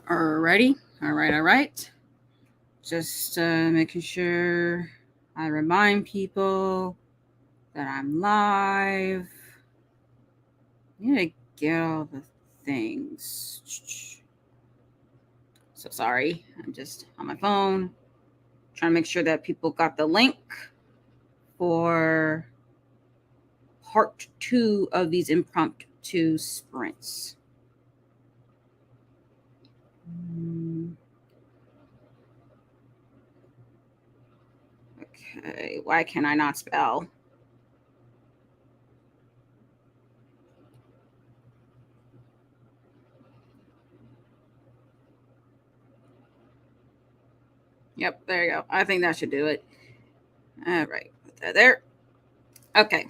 Alrighty. All right. Just making sure I remind people that I'm live. I need to get all the things. So sorry. I'm just on my phone trying to make sure that people got the link for part 2 of these impromptu sprints. Okay, why can I not spell? Yep, there you go. I think that should do it. All right, put that there. Okay.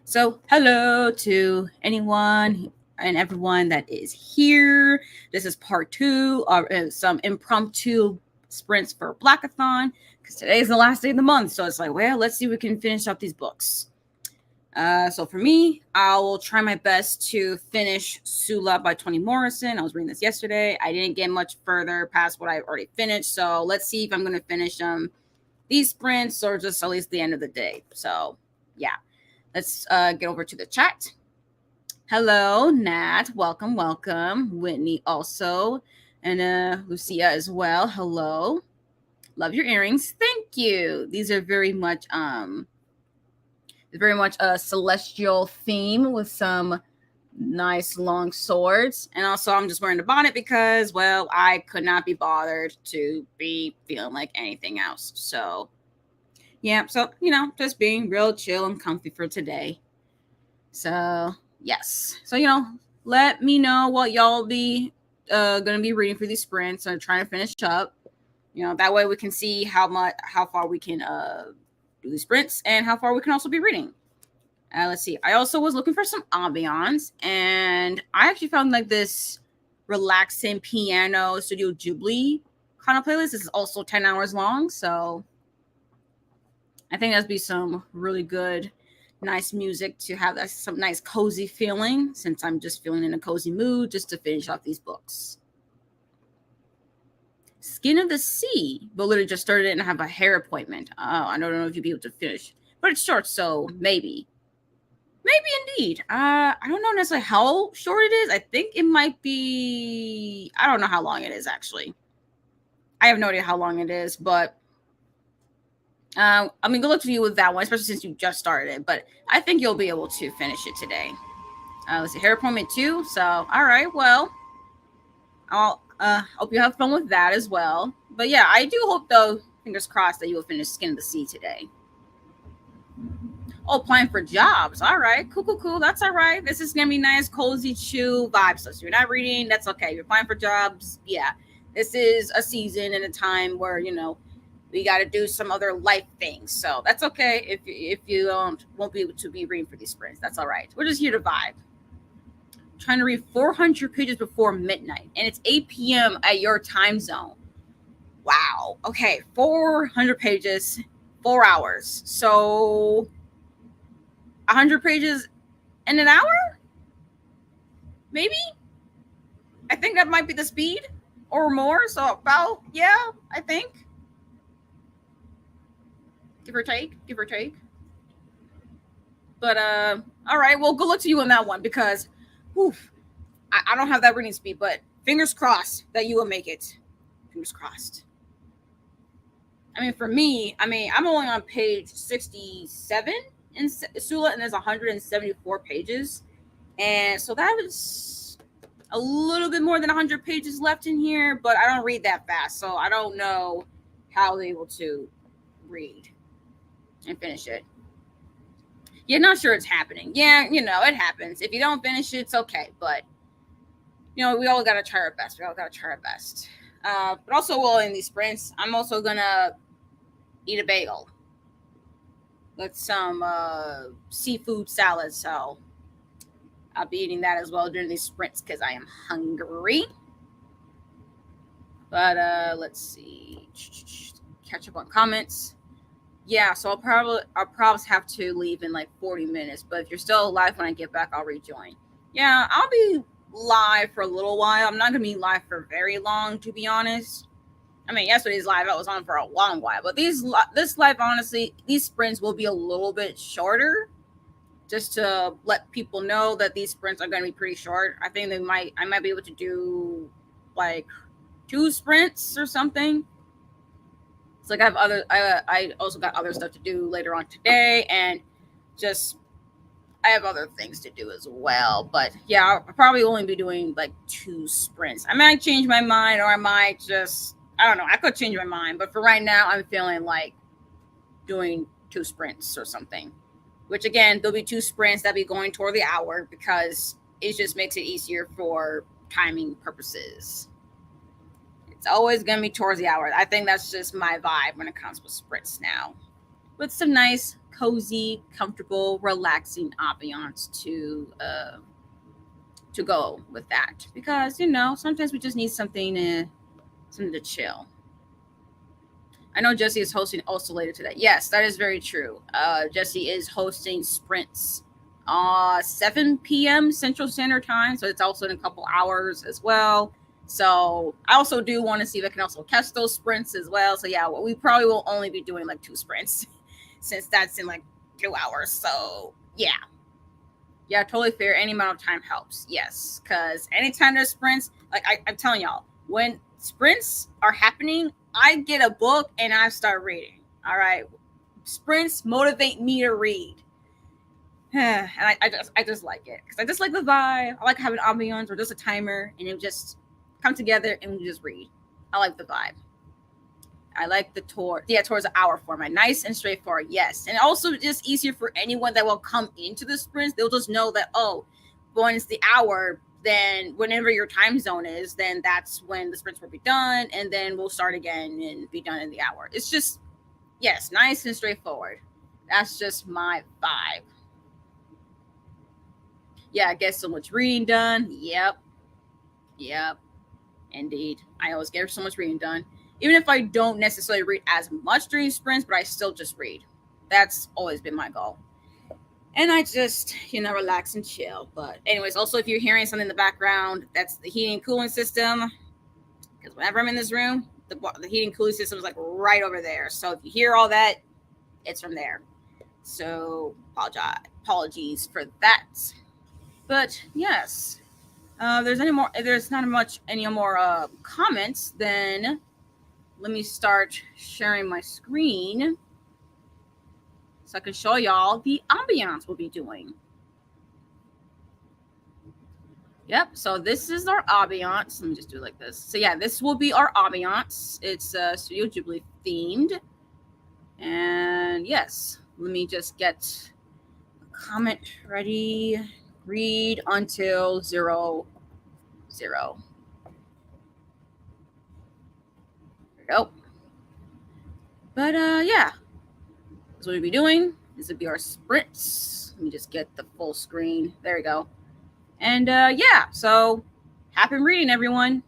So, hello to anyone and everyone that is here. This is part 2 of some impromptu sprints for Blackathon because today is the last day of the month. So it's like, well, let's see if we can finish up these books. So for me, I will try my best to finish Sula by Toni Morrison. I was reading this yesterday. I didn't get much further past what I've already finished. So let's see if I'm going to finish these sprints or just at least the end of the day. So yeah, let's get over to the chat. Hello, Nat. Welcome. Whitney also. And Lucia as well. Hello. Love your earrings. Thank you. These are very much a celestial theme with some nice long swords. And also I'm just wearing a bonnet because, well, I could not be bothered to be feeling like anything else. So yeah, so just being real chill and comfy for today. So yes. So let me know what y'all be gonna be reading for these sprints and trying to finish up. That way we can see how far we can do these sprints and how far we can also be reading. Let's see. I also was looking for some ambiance, and I actually found like this relaxing piano Studio Ghibli kind of playlist. This is also 10 hours long, so I think that'd be some really good, nice music to have some nice cozy feeling, since I'm just feeling in a cozy mood just to finish off these books. Skin of the Sea, but literally just started it and have a hair appointment. Oh, I don't know if you'll be able to finish, but it's short, so maybe indeed. I don't know necessarily how short it is. I think it might be. I don't know how long it is actually. I have no idea how long it is, but I mean, good luck to you with that one, especially since you just started it. But I think you'll be able to finish it today. Let's see, hair appointment too. So, all right, well, I'll hope you have fun with that as well. But yeah, I do hope though, fingers crossed, that you will finish Skin of the Sea today. Oh, applying for jobs. All right, cool. That's all right. This is gonna be nice, cozy, chill vibes. So if you're not reading, that's okay. You're applying for jobs. Yeah, this is a season and a time where we got to do some other life things. So that's okay if you won't be able to be reading for these sprints. That's all right. We're just here to vibe. Trying to read 400 pages before midnight, and it's 8 p.m. at your time zone. Wow. Okay, 400 pages, 4 hours. So 100 pages in an hour? Maybe? I think that might be the speed or more. So about, yeah, I think. Give or take. But all right, well, good luck to you on that one because I don't have that reading speed, but fingers crossed that you will make it. Fingers crossed. I mean, for me, I'm only on page 67 in Sula, and there's 174 pages. And so that is a little bit more than 100 pages left in here, but I don't read that fast, so I don't know how they're able to read and finish it. Yeah, not sure it's happening. Yeah, it happens. If you don't finish it, it's okay, but we all gotta try our best. But also, while in these sprints, I'm also gonna eat a bagel with some seafood salad. So I'll be eating that as well during these sprints because I am hungry. But let's see. Catch up on comments. Yeah, so I'll probably have to leave in like 40 minutes. But if you're still alive when I get back, I'll rejoin. Yeah, I'll be live for a little while. I'm not gonna be live for very long, to be honest. I mean, yesterday's live I was on for a long while, but this live, honestly, these sprints will be a little bit shorter, just to let people know that these sprints are going to be pretty short. I think I might be able to do like 2 sprints or something. It's like I also got other stuff to do later on today, and just I have other things to do as well. But yeah, I'll probably only be doing like 2 sprints. I might change my mind, or I might just, I don't know. I could change my mind, but for right now, I'm feeling like doing 2 sprints or something. Which again, there'll be 2 sprints that'll be going toward the hour because it just makes it easier for timing purposes. It's always gonna be towards the hour. I think that's just my vibe when it comes with sprints now, with some nice, cozy, comfortable, relaxing ambiance to go with that. Because sometimes we just need something to chill. I know Jesse is hosting also later today. Yes, that is very true. Jesse is hosting sprints 7 p.m. Central Standard Time, so it's also in a couple hours as well. So I also do want to see if I can also catch those sprints as well. So yeah, we probably will only be doing like 2 sprints since that's in like 2 hours. So yeah, totally fair. Any amount of time helps. Yes, because anytime there's sprints, like I'm telling y'all, when sprints are happening, I get a book and I start reading. All right, sprints motivate me to read, and I just like it because I just like the vibe. I like having ambiance or just a timer, and it just come together and we just read. I like the vibe. I like the towards the hour format. Nice and straightforward, yes. And also just easier for anyone that will come into the sprints. They'll just know that, oh, when it's the hour, then whenever your time zone is, then that's when the sprints will be done. And then we'll start again and be done in the hour. It's just, yes, nice and straightforward. That's just my vibe. Yeah, I get so much reading done. Yep. Indeed. I always get so much reading done. Even if I don't necessarily read as much during sprints, but I still just read. That's always been my goal. And I just, relax and chill. But anyways, also if you're hearing something in the background, that's the heating and cooling system. Because whenever I'm in this room, the heating and cooling system is like right over there. So if you hear all that, it's from there. So apologies for that. But yes, there's not much any more comments, then let me start sharing my screen so I can show y'all the ambiance we'll be doing. Yep, so this is our ambiance. Let me just do it like this. So yeah, this will be our ambiance. It's Studio Ghibli themed. And yes, let me just get a comment ready. Read until 0, 0. There we go. But yeah, that's what we'll be doing. This would be our sprints. Let me just get the full screen. There we go. And yeah, so happy reading, everyone.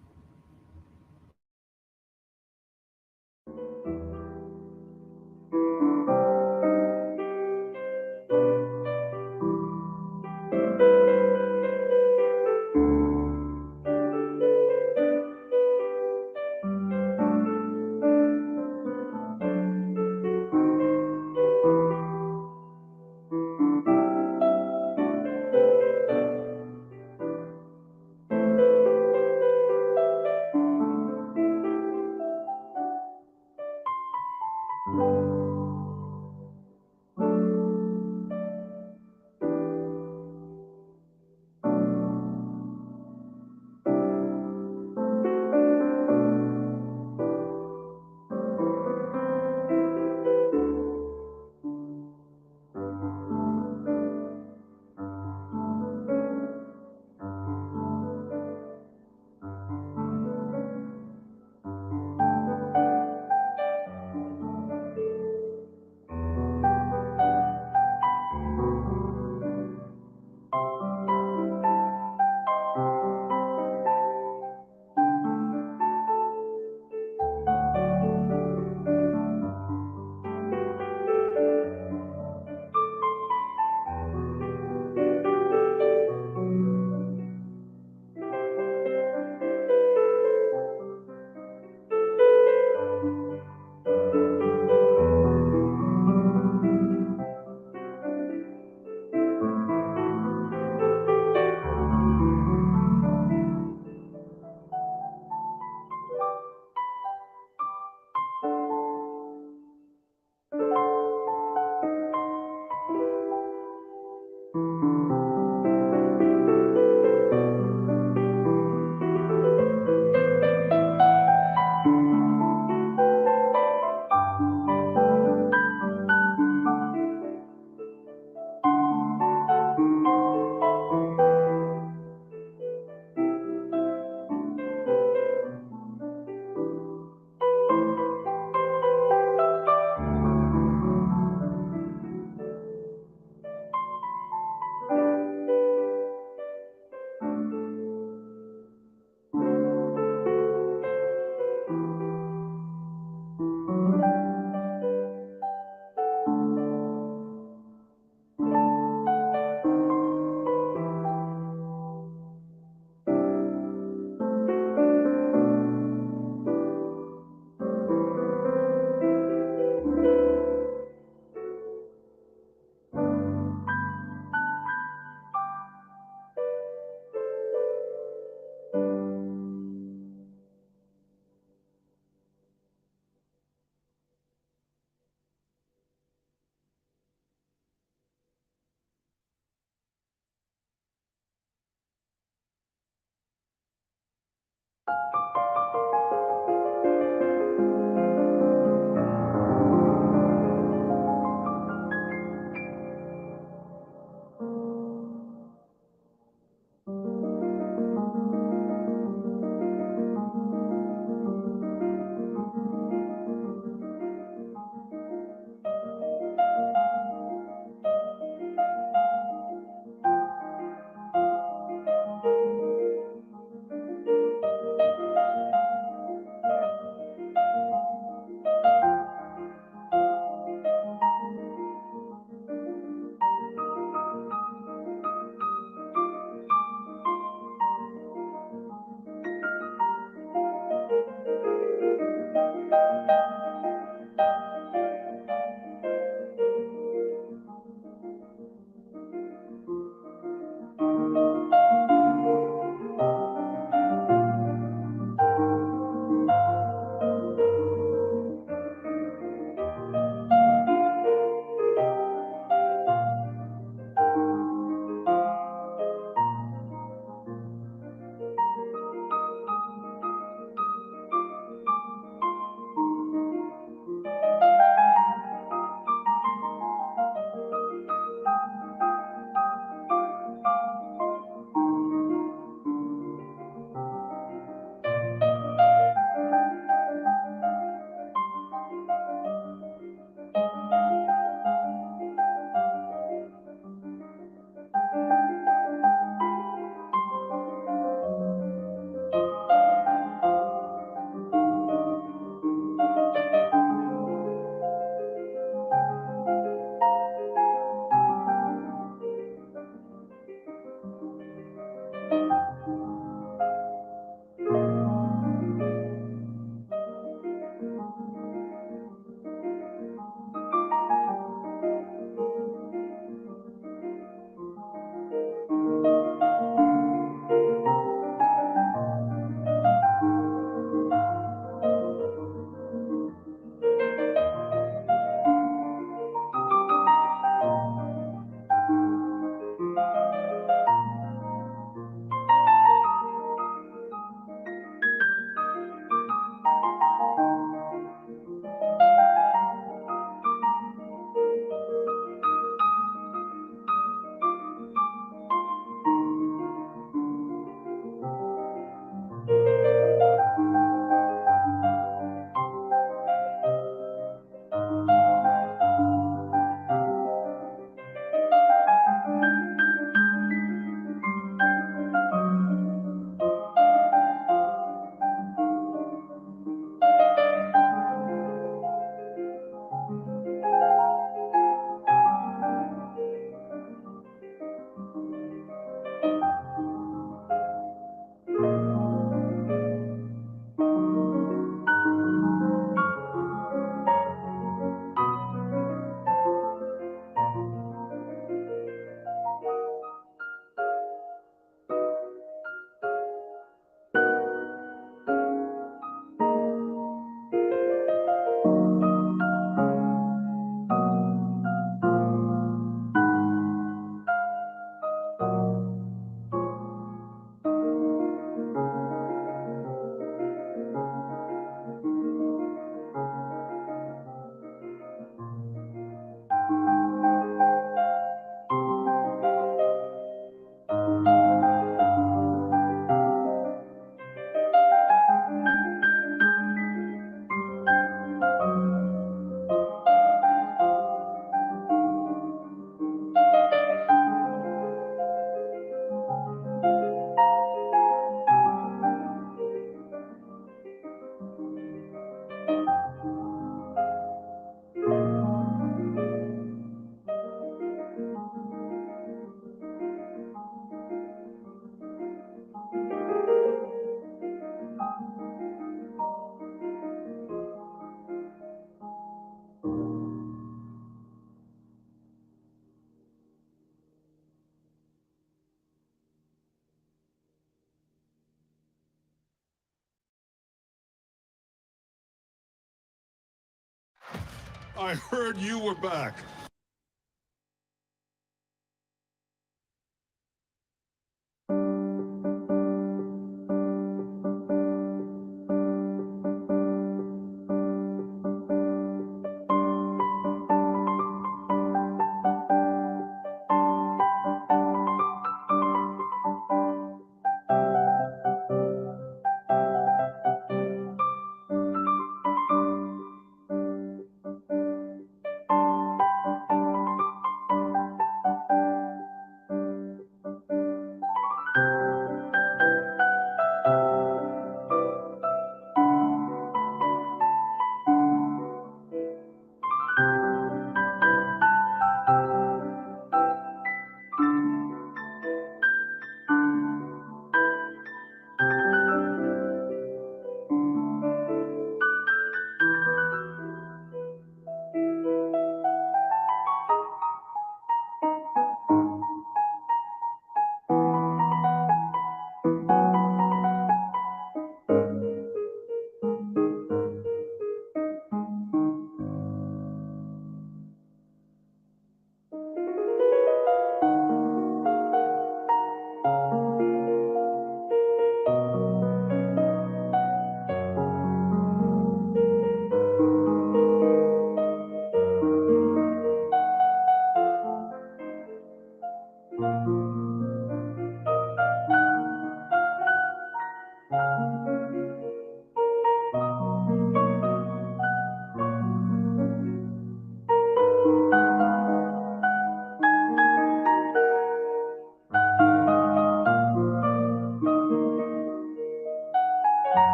I heard you were back.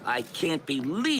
I can't believe...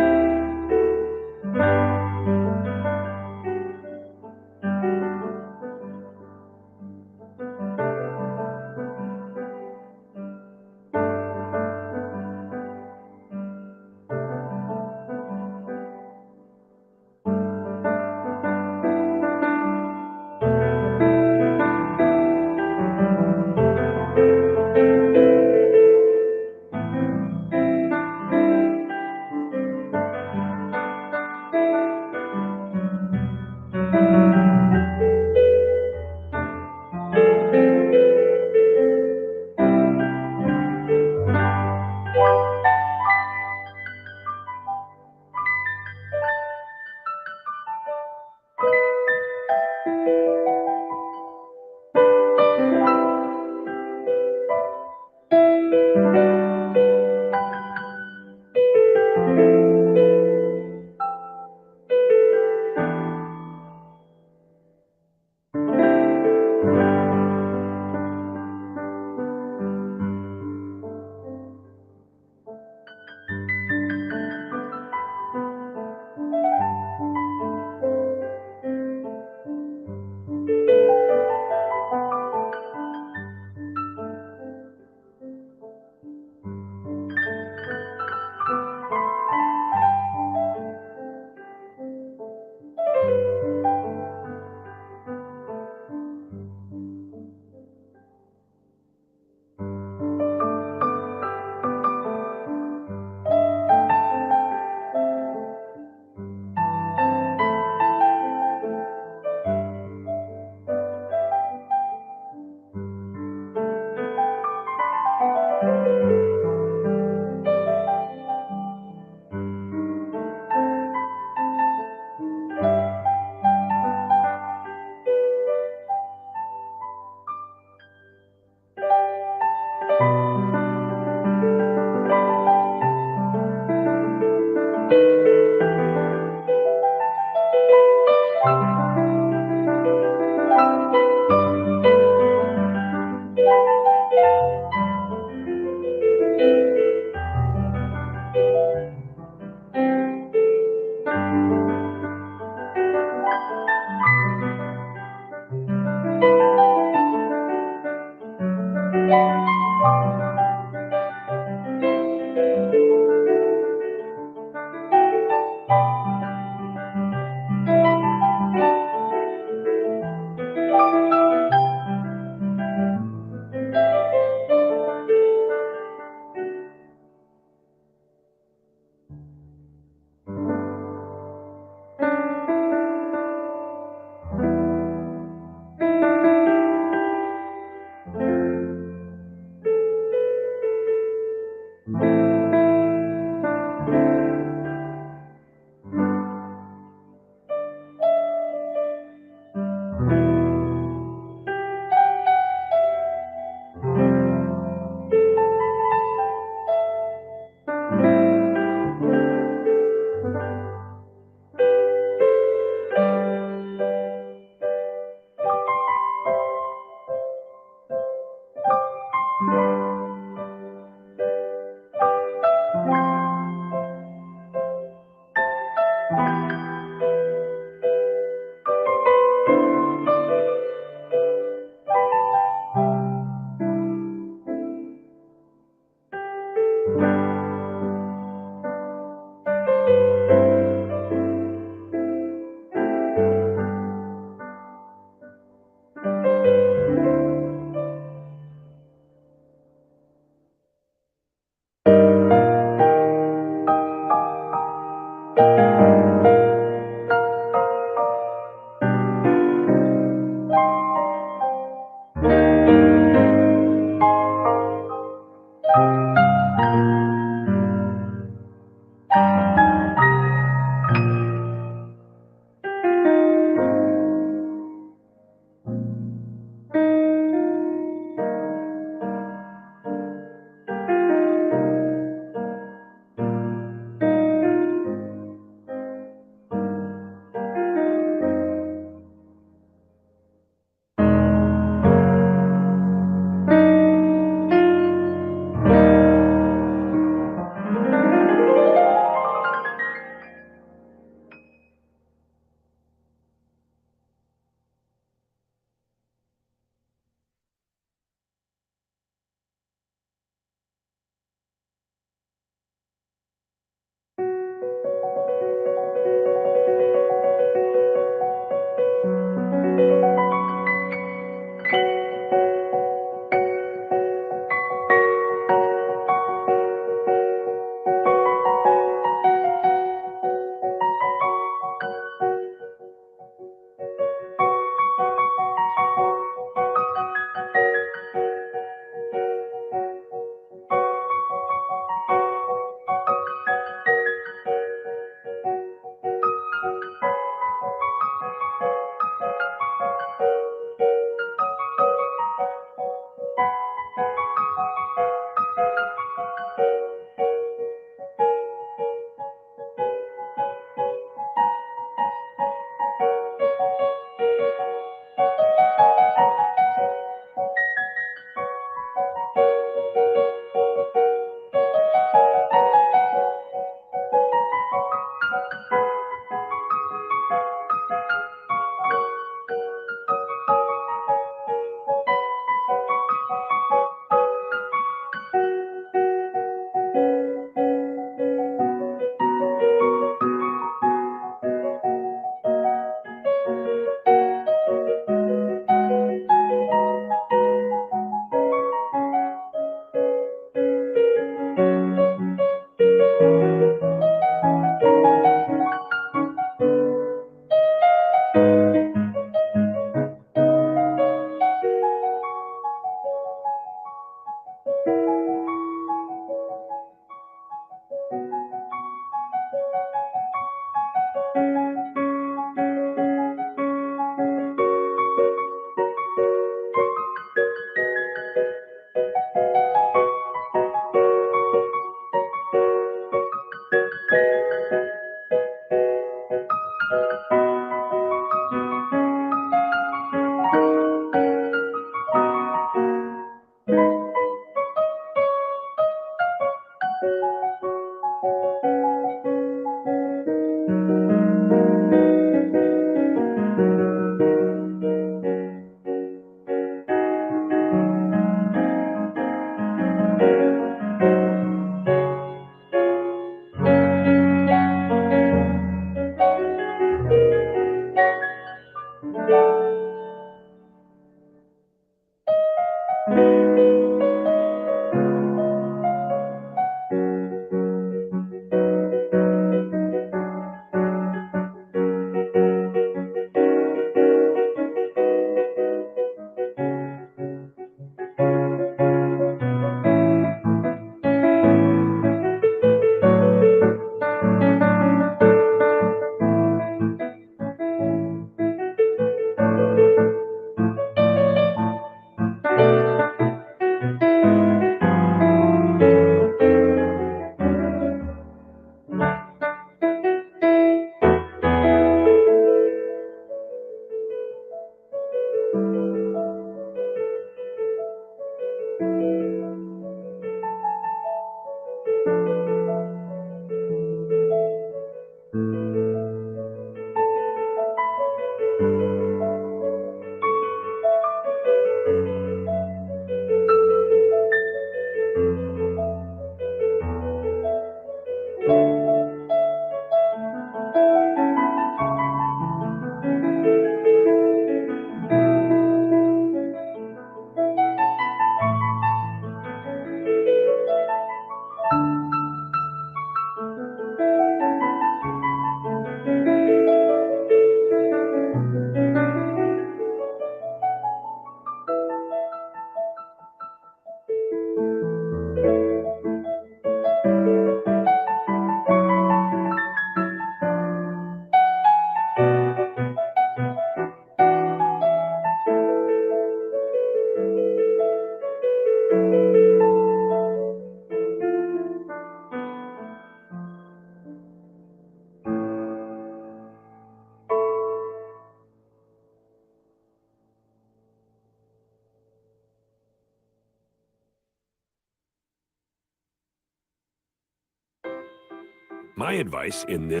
My advice in this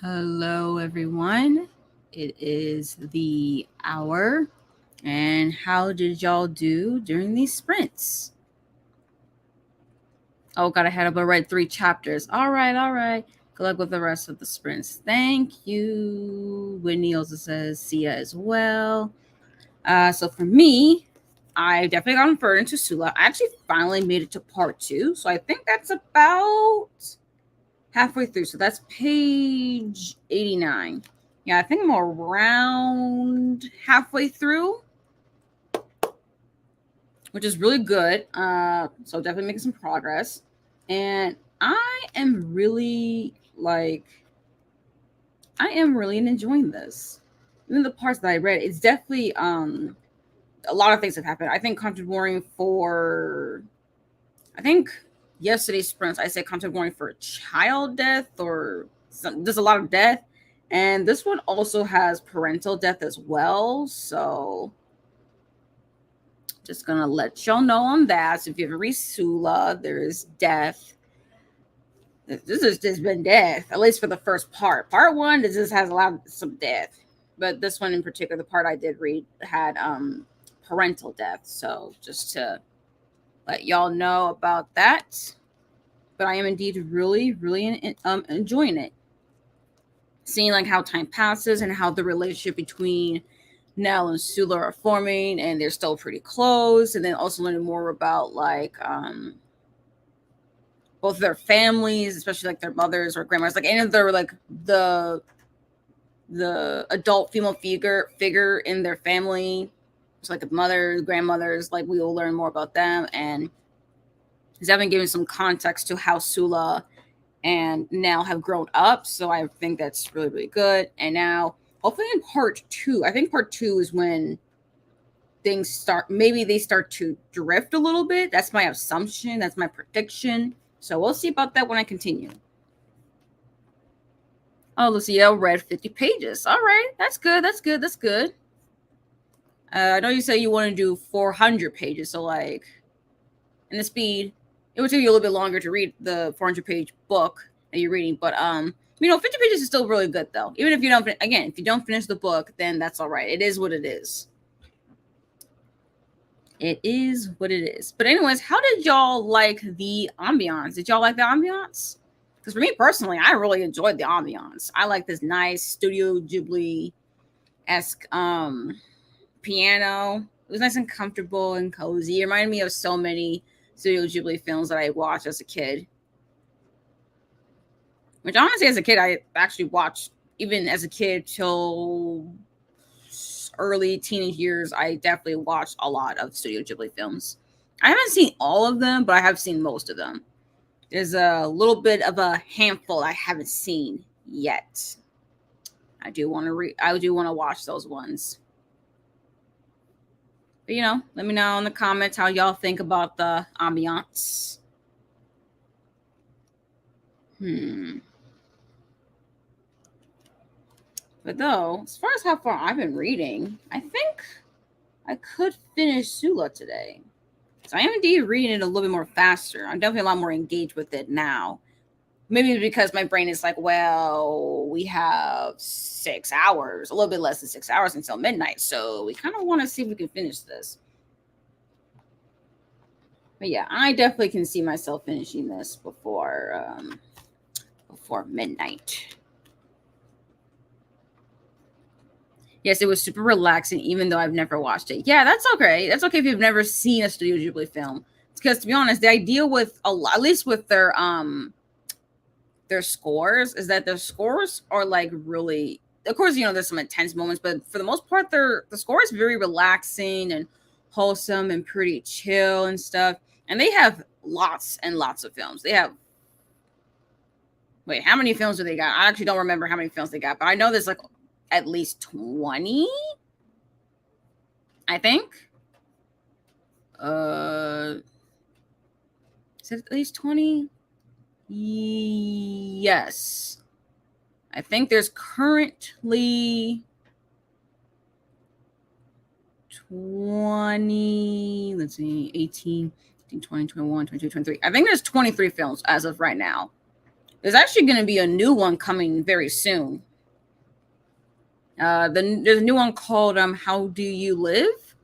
Hello, everyone. It is the hour. And how did y'all do during these sprints? Oh, God, I had to read 3 chapters. All right. Good luck with the rest of the sprints. Thank you. Whitney also says see ya as well. So for me, I definitely got inferred into Sula. I actually finally made it to part 2. So I think that's about halfway through. So that's page 89. Yeah, I think I'm around halfway through, which is really good. So definitely making some progress. And I am really enjoying this. Even the parts that I read, it's definitely a lot of things have happened. I think content warning for yesterday's sprints, I said content warning for child death or there's a lot of death. And this one also has parental death as well. So just gonna let y'all know on that. So if you ever read Sula, there is death. This has just been death, at least for the first part. Part 1, this just has a lot of some death. But this one in particular, the part I did read had parental death. So just to let y'all know about that. But I am indeed really, really enjoying it. Seeing like how time passes and how the relationship between Nell and Sula are forming, and they're still pretty close. And then also learning more about like both of their families, especially like their mothers or grandmothers, like any of their like the adult female figure in their family. It's like mothers, grandmothers, like we will learn more about them. And he's having given some context to how Sula and Nell have grown up. So I think that's really, really good. And now hopefully in part 2, I think part 2 is when things start, maybe they start to drift a little bit. That's my assumption. That's my prediction. So we'll see about that when I continue. Oh, Lucia read 50 pages. All right. That's good. That's good. That's good. I know you say you want to do 400 pages. So like in the speed, it would take you a little bit longer to read the 400-page book that you're reading. But 50 pages is still really good though. Even if you don't, again, if you don't finish the book, then that's all right. It is what it is. It is what it is. But anyways, how did y'all like the ambiance? Did y'all like the ambiance? Because for me personally, I really enjoyed the ambiance. I like this nice Studio Ghibli-esque piano. It was nice and comfortable and cozy. It reminded me of so many Studio Ghibli films that I watched as a kid. Which honestly, as a kid, I actually watched, even as a kid till early teenage years, I definitely watched a lot of Studio Ghibli films. I haven't seen all of them, but I have seen most of them. There's a little bit of a handful I haven't seen yet. I do want to watch those ones. But let me know in the comments how y'all think about the ambiance. But though, as far as how far I've been reading, I think I could finish Sula today. So I am indeed reading it a little bit more faster. I'm definitely a lot more engaged with it now. Maybe because my brain is like, well, we have 6 hours, a little bit less than 6 hours until midnight. So we kind of want to see if we can finish this. But yeah, I definitely can see myself finishing this before midnight. Yes, it was super relaxing, even though I've never watched it. Yeah, that's okay. That's okay if you've never seen a Studio Ghibli film. Because to be honest, the idea with at least with their scores is that their scores are like really, of course, there's some intense moments, but for the most part, the score is very relaxing and wholesome and pretty chill and stuff. And they have lots and lots of films. They have, wait, how many films do they got? I actually don't remember how many films they got, but I know there's like at least 20, I think. Is it at least 20? Yes. I think there's currently 20, let's see, 18, 20, 21, 22, 23. I think there's 23 films as of right now. There's actually going to be a new one coming very soon. There's a new one called How Do You Live?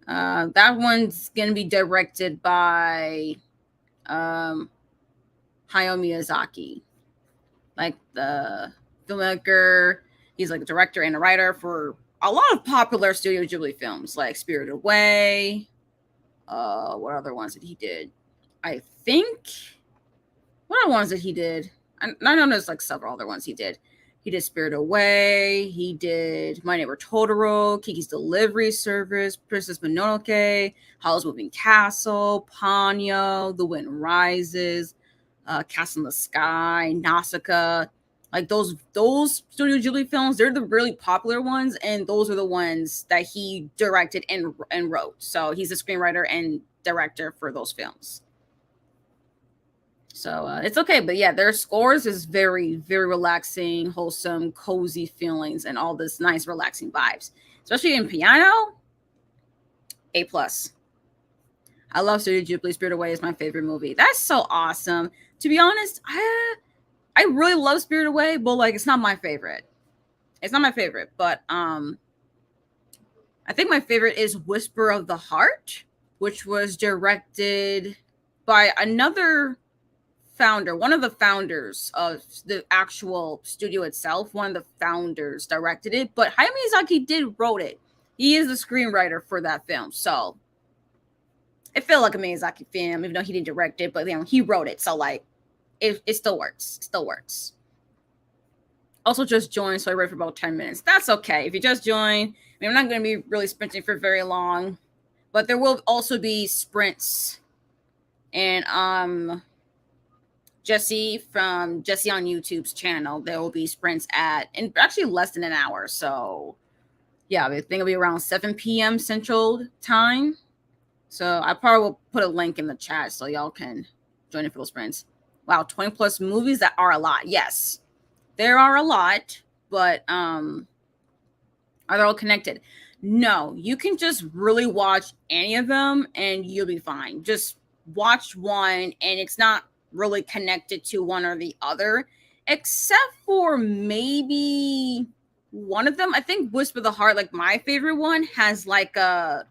That one's going to be directed by Hayao Miyazaki. like the filmmaker. He's like a director and a writer for a lot of popular Studio Ghibli films, like Spirited Away. What other ones did he did? I think. What other ones did he did? I know there's like several other ones he did. He did Spirited Away. He did My Neighbor Totoro, Kiki's Delivery Service, Princess Mononoke, Howl's Moving Castle, Ponyo, The Wind Rises, Castle in the Sky, Nausicaa. Like those Studio Ghibli films, they're the really popular ones, and those are the ones that he directed and wrote. So he's a screenwriter and director for those films. So it's okay. But yeah, their scores is very, very relaxing, wholesome, cozy feelings, and all this nice, relaxing vibes. Especially in piano, A+. I love Studio Ghibli. Spirited Away is my favorite movie. That's so awesome. To be honest, I really love Spirited Away, but like it's not my favorite. It's not my favorite, but I think my favorite is Whisper of the Heart, which was directed by another founder, one of the founders of the actual studio itself. One of the founders directed it, but Hayao Miyazaki wrote it. He is the screenwriter for that film, so it felt like a Miyazaki film, even though he didn't direct it, but he wrote it, so like it still works. It still works. Also just joined, so I read for about 10 minutes. That's okay. If you just join, I'm not going to be really sprinting for very long, but there will also be sprints. And Jesse from Jesse on YouTube's channel, there will be sprints in actually less than an hour. So yeah, I think it'll be around 7 p.m. Central Time. So I probably will put a link in the chat so y'all can join in for those sprints. Wow, 20 plus movies. That are a lot. Yes, there are a lot, but are they all connected? No, you can just really watch any of them and you'll be fine. Just watch one and it's not really connected to one or the other, except for maybe one of them. I think Whisper of the Heart, like my favorite one, has like a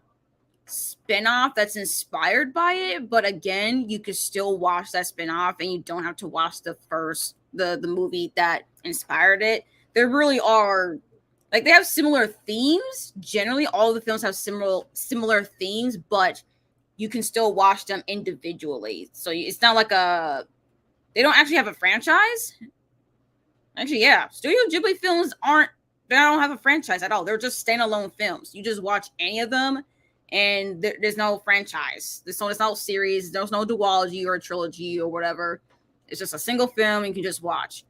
spinoff that's inspired by it, but again, you could still watch that spinoff and you don't have to watch the movie that inspired it. There really are, like, they have similar themes. Generally all of the films have similar themes, but you can still watch them individually. So it's not like they don't actually have a franchise. Actually, yeah, Studio Ghibli films they don't have a franchise at all. They're just standalone films. You just watch any of them, and there's no franchise. There's no series. There's no duology or trilogy or whatever. It's just a single film and you can just watch.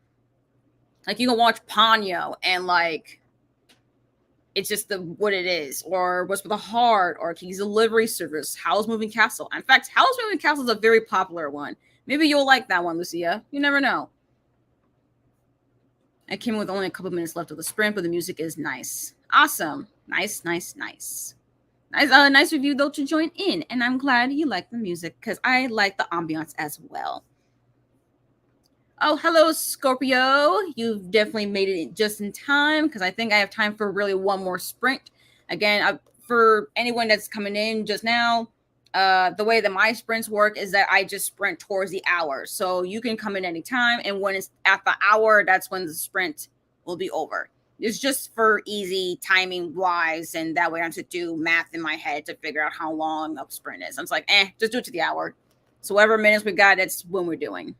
Like, you can watch Ponyo and like it's just what it is, or Whisper of the Heart, or Kiki's Delivery Service, Howl's Moving Castle. In fact, Howl's Moving Castle is a very popular one. Maybe you'll like that one, Lucia. You never know. I came with only a couple minutes left of the sprint, but the music is nice. Awesome. Nice. Nice review, though, to join in. And I'm glad you like the music because I like the ambiance as well. Oh, hello, Scorpio. You've definitely made it just in time because I think I have time for really one more sprint. Again, for anyone that's coming in just now, the way that my sprints work is that I just sprint towards the hour. So you can come in anytime, and when it's at the hour, that's when the sprint will be over. It's just for easy timing wise, and that way I don't have to do math in my head to figure out how long a sprint is. I'm just like, just do it to the hour. So whatever minutes we got, that's when we're doing.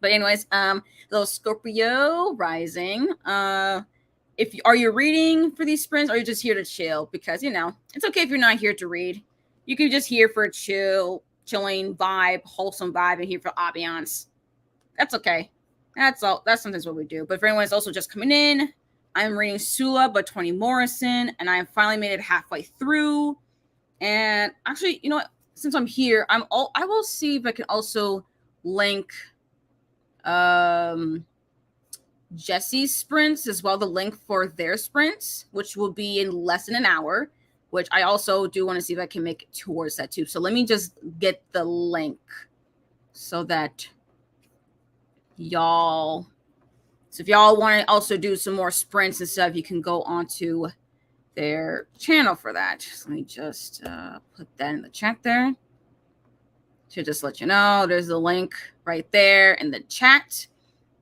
But anyways, little Scorpio rising. Are you reading for these sprints, or are you just here to chill? Because it's okay if you're not here to read. You can just here for a chilling vibe, wholesome vibe, and here for ambiance. That's okay. That's all. That's sometimes what we do. But for anyone that's also just coming in, I'm reading Sula by Toni Morrison, and I finally made it halfway through. And actually, you know what? Since I'm here, I will see if I can also link Jesse's sprints as well, the link for their sprints, which will be in less than an hour, which I also do want to see if I can make it towards that too. So let me just get the link so that if y'all want to also do some more sprints and stuff, you can go onto their channel for that. So let me just put that in the chat there to just let you know there's the link right there in the chat.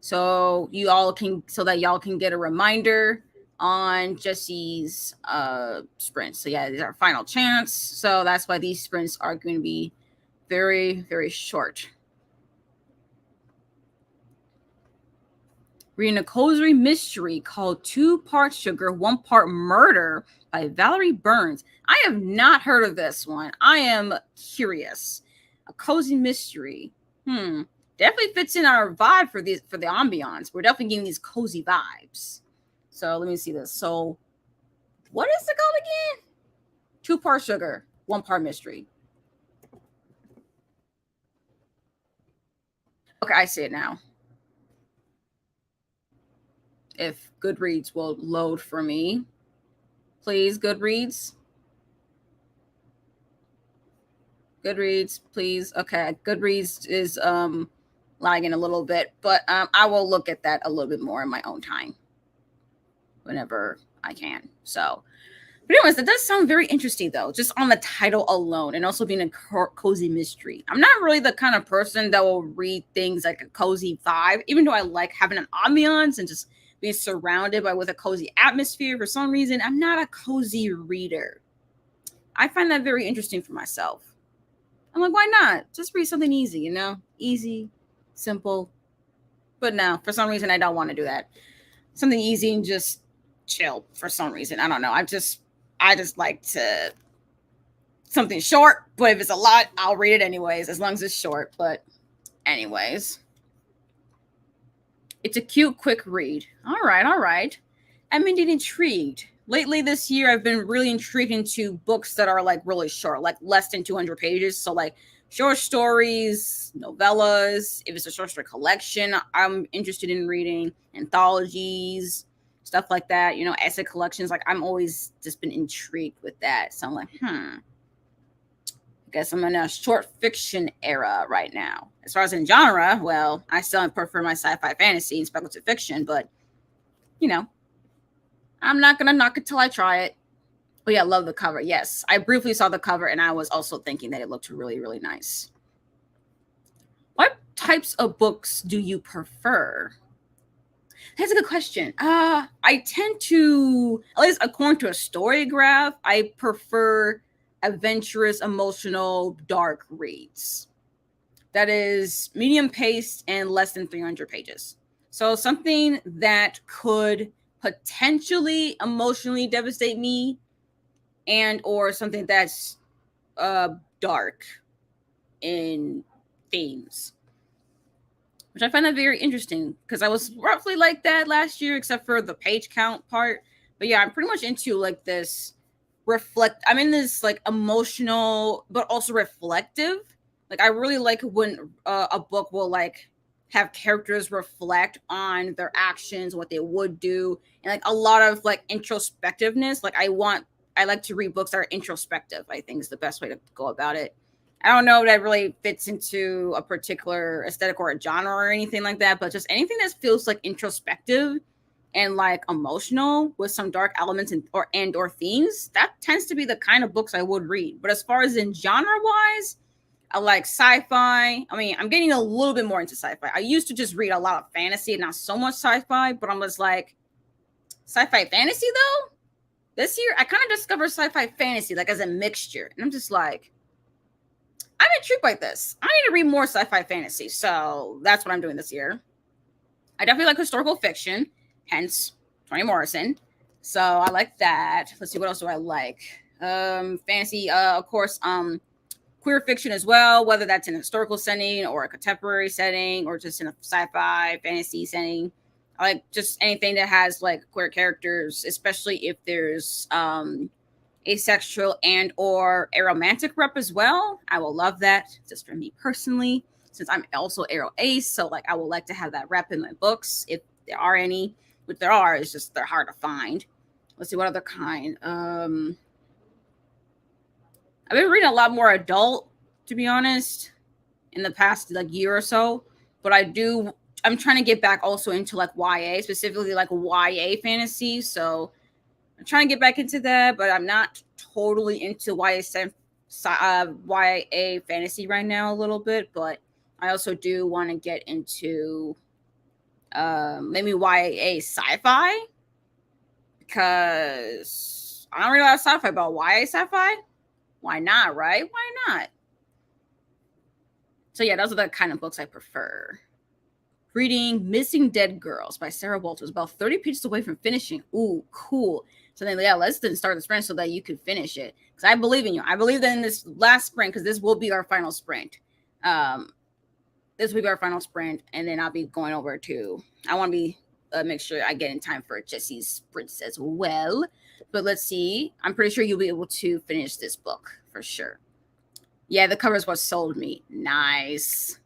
so that y'all can get a reminder on Jesse's sprints. So yeah, these are our final chance. So that's why these sprints are going to be very, very short. Reading a cozy mystery called 2 Part Sugar, 1 Part Murder by Valerie Burns. I have not heard of this one. I am curious. A cozy mystery. Definitely fits in our vibe for the ambiance. We're definitely getting these cozy vibes. So let me see this. So what is it called again? 2 Part Sugar, 1 Part Mystery. Okay, I see it now. If Goodreads will load for me. Please, Goodreads. Goodreads, please. Okay, Goodreads is lagging a little bit, but I will look at that a little bit more in my own time whenever I can. So, but anyways, that does sound very interesting though, just on the title alone, and also being a cozy mystery. I'm not really the kind of person that will read things like a cozy vibe, even though I like having an ambiance and just being surrounded with a cozy atmosphere. For some reason, I'm not a cozy reader. I find that very interesting for myself. I'm like, why not? Just read something easy, you know? Easy, simple. But no, for some reason, I don't want to do that. Something easy and just chill for some reason. I don't know. I just like to something short, but if it's a lot, I'll read it anyways, as long as it's short. But anyways, it's a cute, quick read. All right. I'm indeed intrigued. Lately this year, I've been really intrigued into books that are like really short, like less than 200 pages. So like short stories, novellas. If it's a short story collection, I'm interested in reading anthologies, stuff like that. You know, essay collections. Like I'm always just been intrigued with that. So I'm like, I guess I'm in a short fiction era right now. As far as in genre, well, I still prefer my sci-fi fantasy and speculative fiction, but you know, I'm not going to knock it till I try it. But yeah, love the cover. Yes, I briefly saw the cover and I was also thinking that it looked really, really nice. What types of books do you prefer? That's a good question. I tend to, at least according to a story graph, I prefer adventurous, emotional, dark reads. That is medium paced and less than 300 pages. So something that could potentially emotionally devastate me, and or something that's dark in themes, which I find that very interesting because I was roughly like that last year, except for the page count part. But yeah, I'm pretty much into like this I'm in this like emotional but also reflective. Like I really like when a book will like have characters reflect on their actions, what they would do, and like a lot of like introspectiveness. Like I like to read books that are introspective. I think is the best way to go about it. I don't know if that really fits into a particular aesthetic or a genre or anything like that, but just anything that feels like introspective and like emotional with some dark elements and or themes, that tends to be the kind of books I would read. But as far as in genre wise, I like sci-fi. I mean, I'm getting a little bit more into sci-fi. I used to just read a lot of fantasy and not so much sci-fi, but I was like, sci-fi fantasy though? This year, I kind of discovered sci-fi fantasy like as a mixture. And I'm just like, I'm intrigued by this. I need to read more sci-fi fantasy. So that's what I'm doing this year. I definitely like historical fiction, hence Toni Morrison. So I like that. Let's see, what else do I like? Fantasy, of course, queer fiction as well, whether that's in a historical setting or a contemporary setting or just in a sci-fi fantasy setting. I like just anything that has like queer characters, especially if there's asexual and or aromantic rep as well. I will love that just for me personally, since I'm also aro ace. So like I would like to have that rep in my books if there are any, which there are. It's just they're hard to find. Let's see what other kind. I've been reading a lot more adult, to be honest, in the past like year or so. But I'm trying to get back also into like YA, specifically like YA fantasy. So I'm trying to get back into that, but I'm not totally into YA fantasy right now a little bit. But I also do want to get into maybe YA sci-fi, because I don't read a lot of sci-fi, but YA sci-fi, why not, right? Why not? So yeah, those are the kind of books I prefer. Reading Missing Dead Girls by Sarah Walters, about 30 pages away from finishing. Ooh, cool. So then, yeah, let's then start the sprint so that you can finish it. Because I believe in you. I believe that in this last sprint, because this will be our final sprint. This will be our final sprint, and then I'll be going over to. I want to be make sure I get in time for Jesse's sprints as well. But let's see. I'm pretty sure you'll be able to finish this book for sure. Yeah, the cover is what sold me. Nice.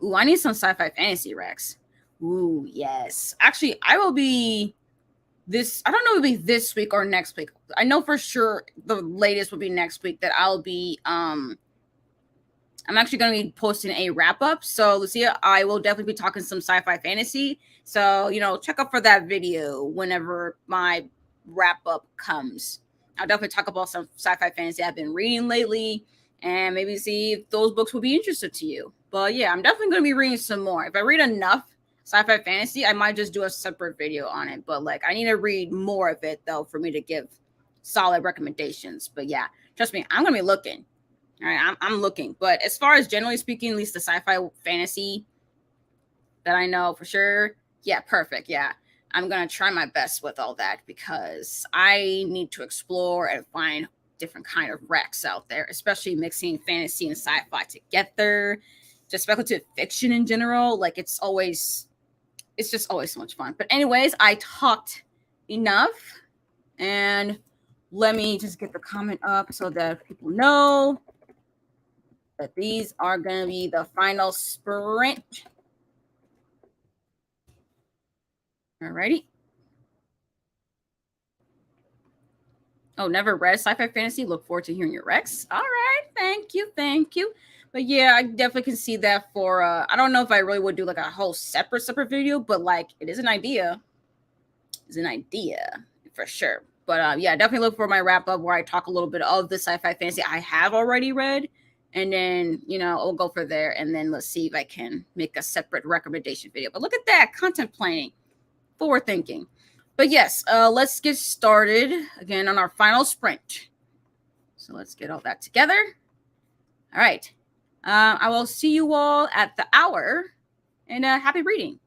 Ooh, I need some sci-fi fantasy, Rex. Ooh, yes. Actually, I will be this. I don't know if it'll be this week or next week. I know for sure the latest will be next week that I'll be I'm actually going to be posting a wrap-up. So, Lucia, I will definitely be talking some sci-fi fantasy. So, check up for that video whenever my wrap-up comes. I'll definitely talk about some sci-fi fantasy I've been reading lately and maybe see if those books will be interested to you. But yeah, I'm definitely going to be reading some more. If I read enough sci-fi fantasy, I might just do a separate video on it. But I need to read more of it, though, for me to give solid recommendations. But yeah, trust me, I'm going to be looking. All right, I'm looking. But as far as generally speaking, at least the sci-fi fantasy that I know for sure, yeah, perfect. Yeah, I'm going to try my best with all that because I need to explore and find different kind of Rex out there, especially mixing fantasy and sci-fi together, just speculative fiction in general. It's just always so much fun. But anyways, I talked enough, and let me just get the comment up so that people know that these are going to be the final sprint. Alrighty. Oh, never read sci-fi fantasy. Look forward to hearing your Rex. All right, thank you. But yeah, I definitely can see that for. I don't know if I really would do a whole separate video, but it is an idea. It's an idea for sure. But yeah, definitely look for my wrap up where I talk a little bit of the sci-fi fantasy I have already read, and then we'll go for there, and then let's see if I can make a separate recommendation video. But look at that, content planning, forward thinking. But yes, let's get started again on our final sprint. So let's get all that together. All right. I will see you all at the hour, and happy reading.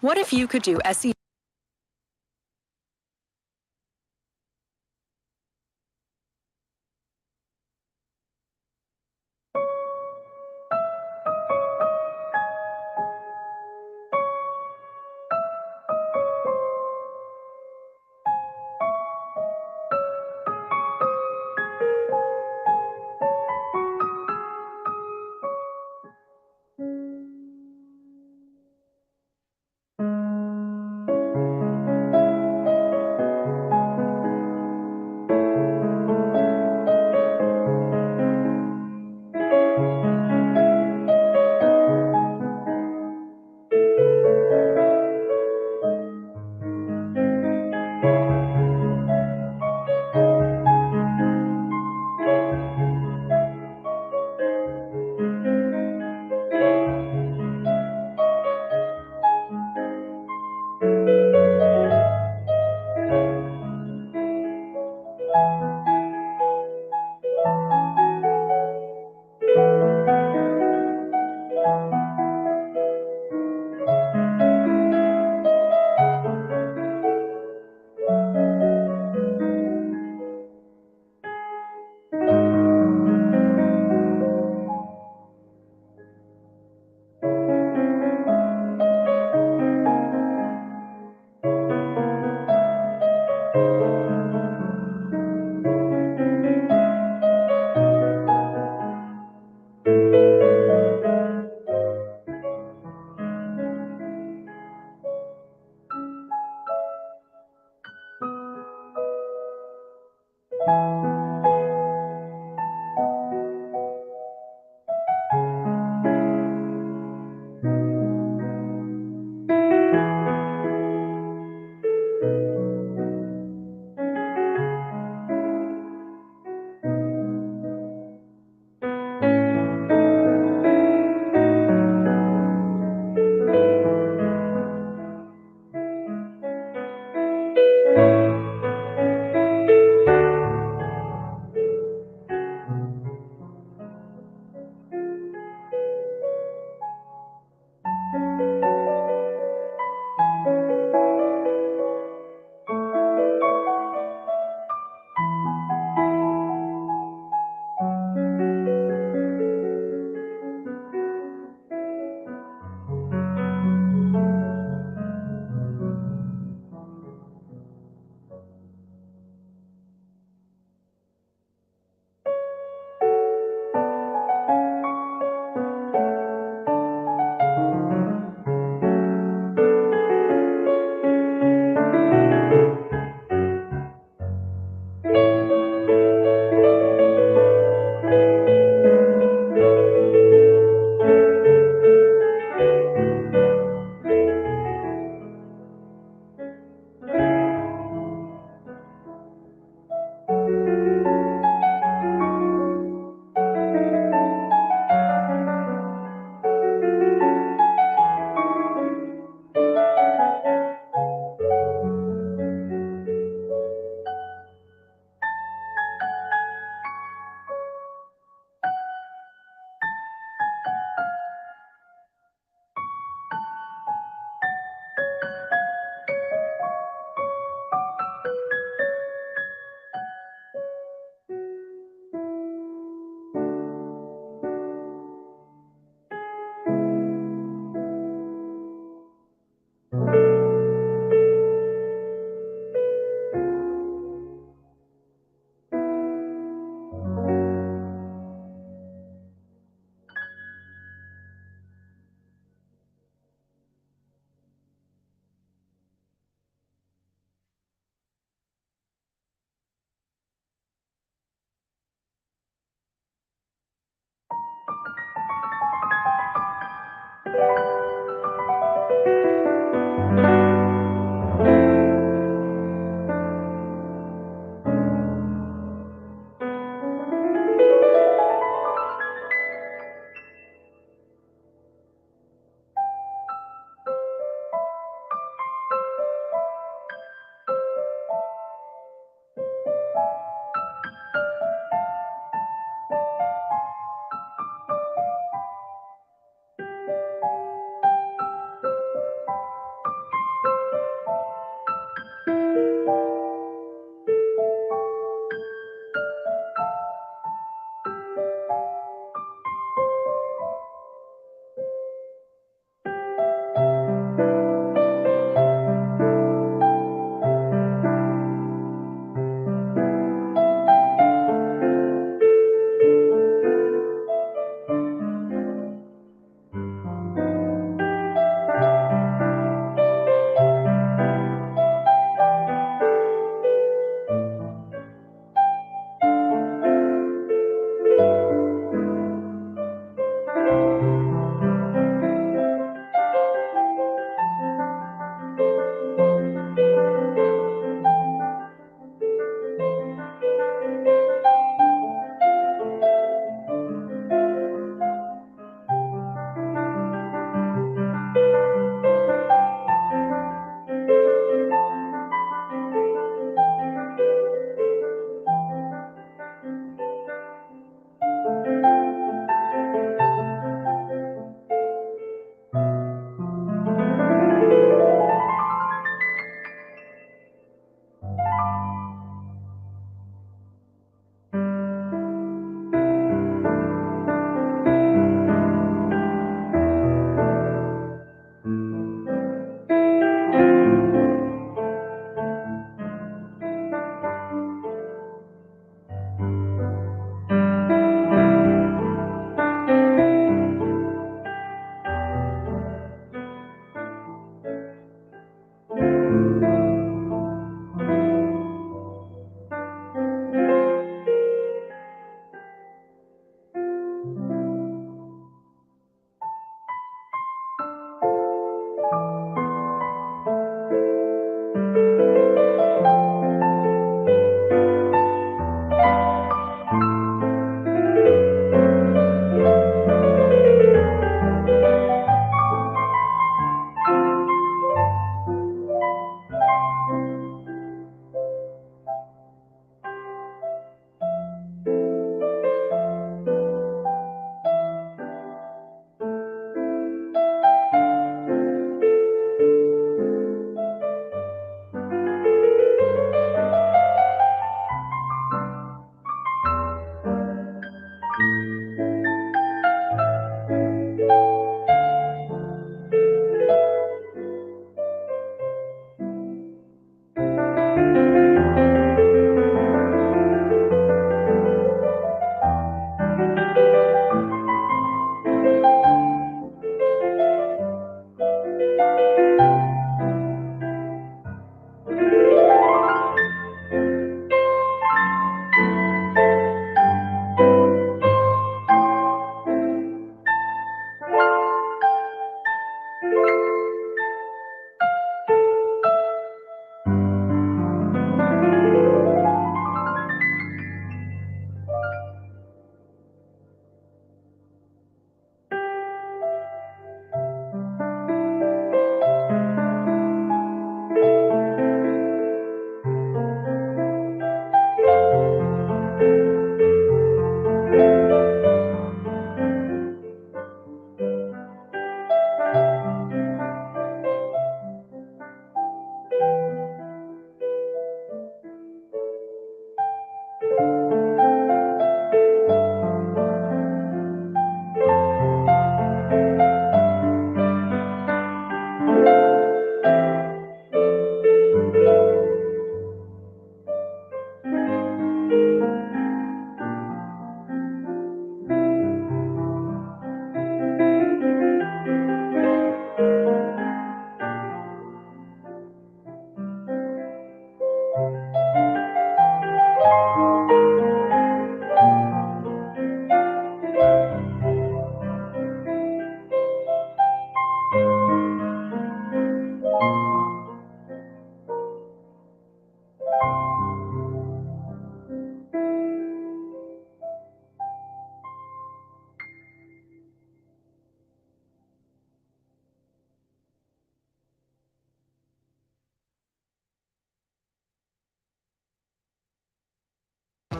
What if you could do SEO?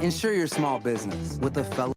Ensure your small business with a fellow.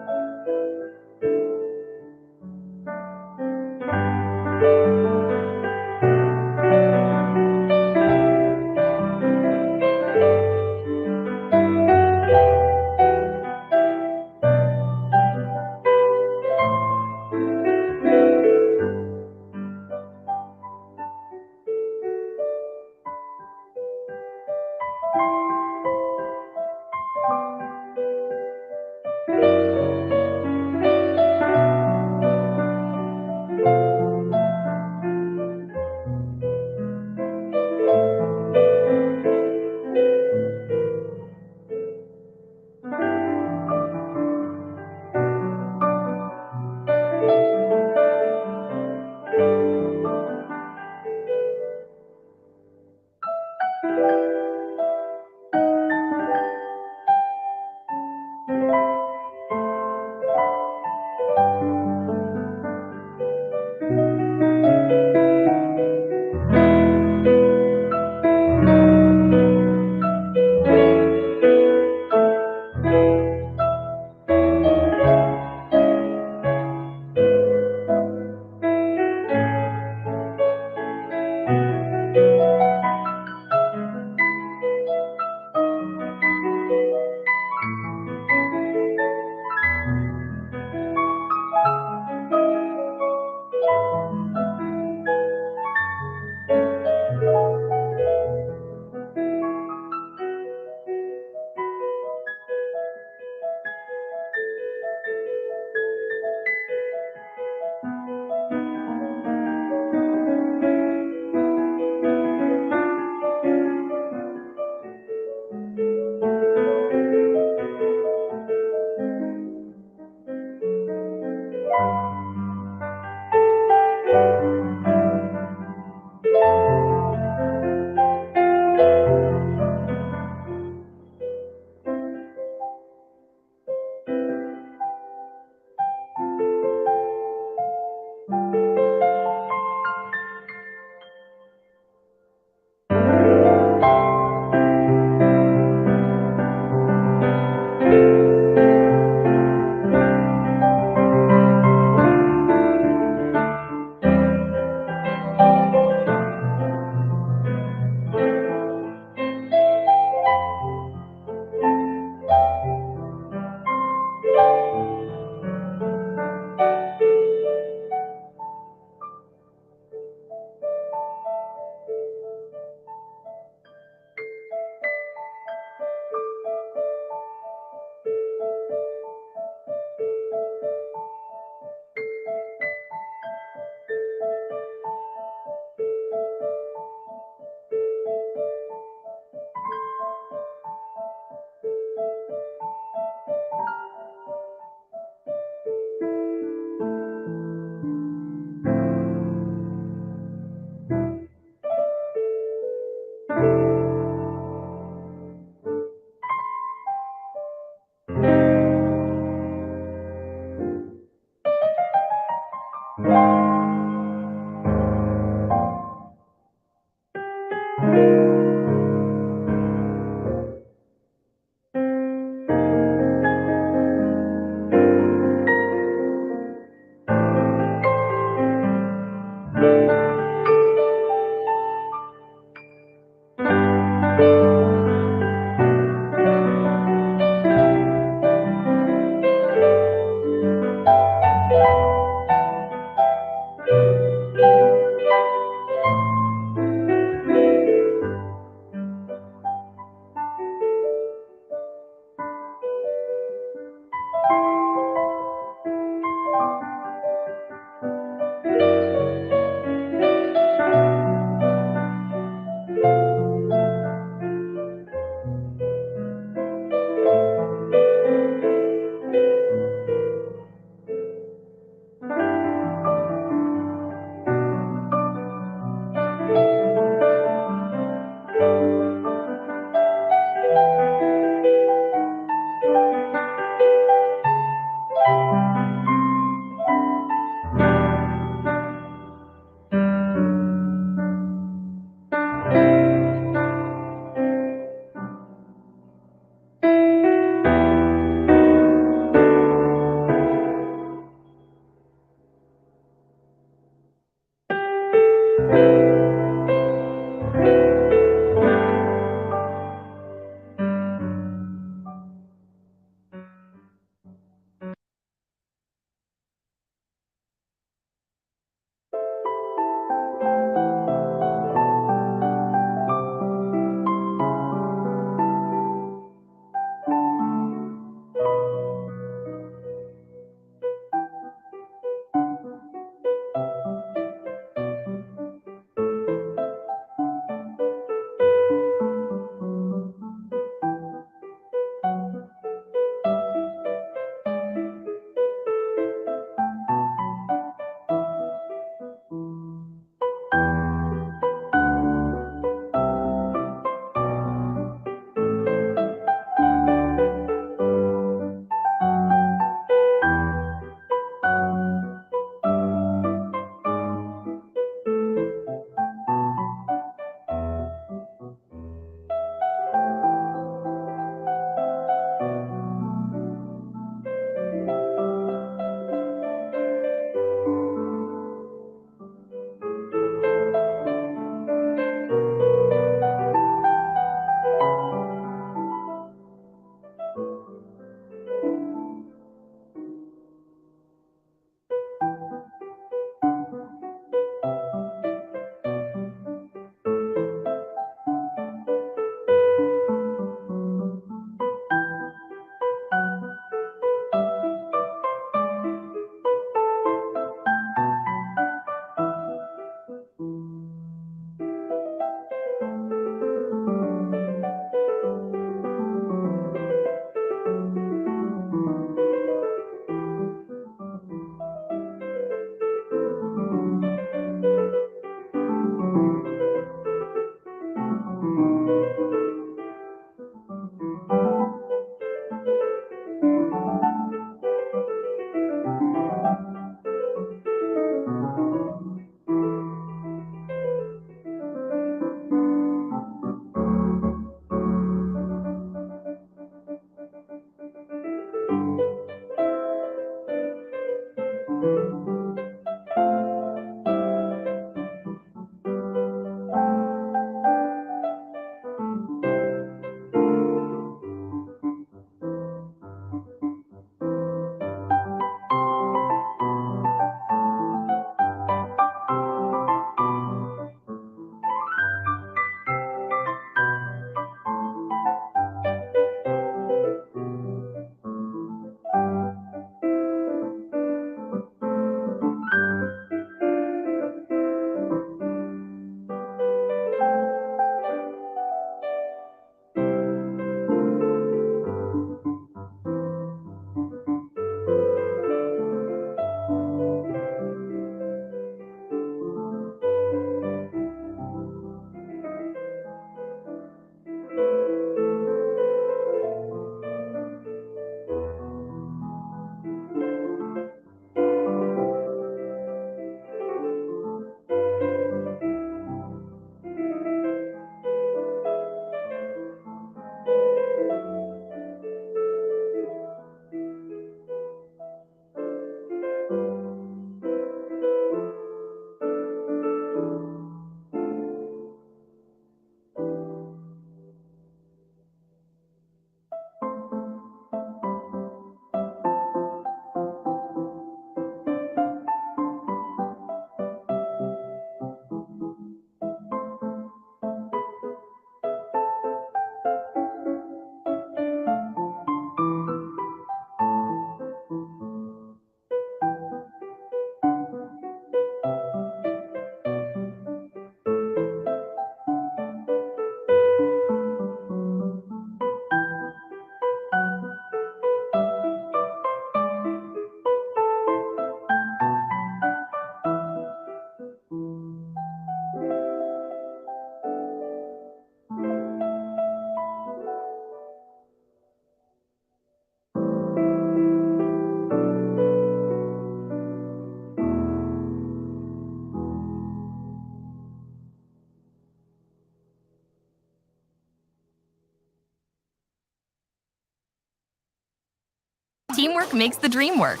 Teamwork makes the dream work.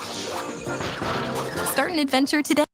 Start an adventure today.